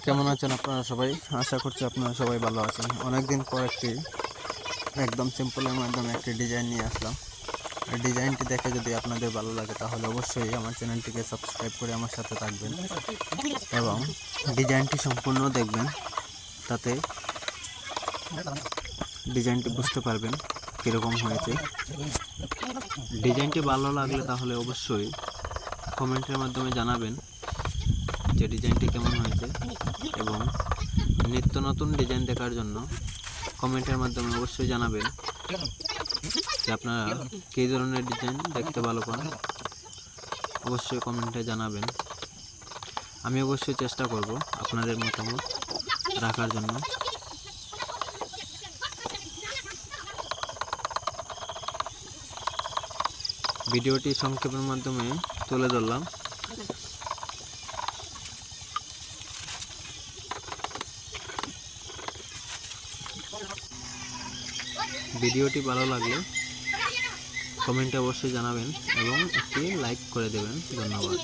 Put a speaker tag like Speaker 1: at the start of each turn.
Speaker 1: কেমন আছেন আপনারা সবাই? আশা করছি আপনারা সবাই ভালো আছেন। অনেকদিন পর একদম সিম্পলের মাধ্যমে একটি ডিজাইন নিয়ে আসলাম। আর ডিজাইনটি দেখে যদি আপনাদের ভালো লাগে তাহলে অবশ্যই আমার চ্যানেলটিকে সাবস্ক্রাইব করে আমার সাথে থাকবেন এবং ডিজাইনটি সম্পূর্ণ দেখবেন। তাতে ডিজাইনটি বুঝতে পারবেন কীরকম হয়েছে। ডিজাইনটি ভালো লাগলে তাহলে অবশ্যই কমেন্টের মাধ্যমে জানাবেন যে ডিজাইনটি কেমন হয়েছে এবং নিত্য নতুন ডিজাইন দেখার জন্য কমেন্টের মাধ্যমে অবশ্যই জানাবেন যে আপনারা কী ধরনের ডিজাইন দেখতে ভালো পান। অবশ্যই কমেন্টে জানাবেন। আমি অবশ্যই চেষ্টা করব আপনাদের মতামত রাখার জন্য। ভিডিওটি সংক্ষেপের মাধ্যমে তুলে ধরলাম। ভিডিওটি ভালো লাগলে কমেন্টে অবশ্যই জানাবেন এবং একটি লাইক করে দেবেন। ধন্যবাদ।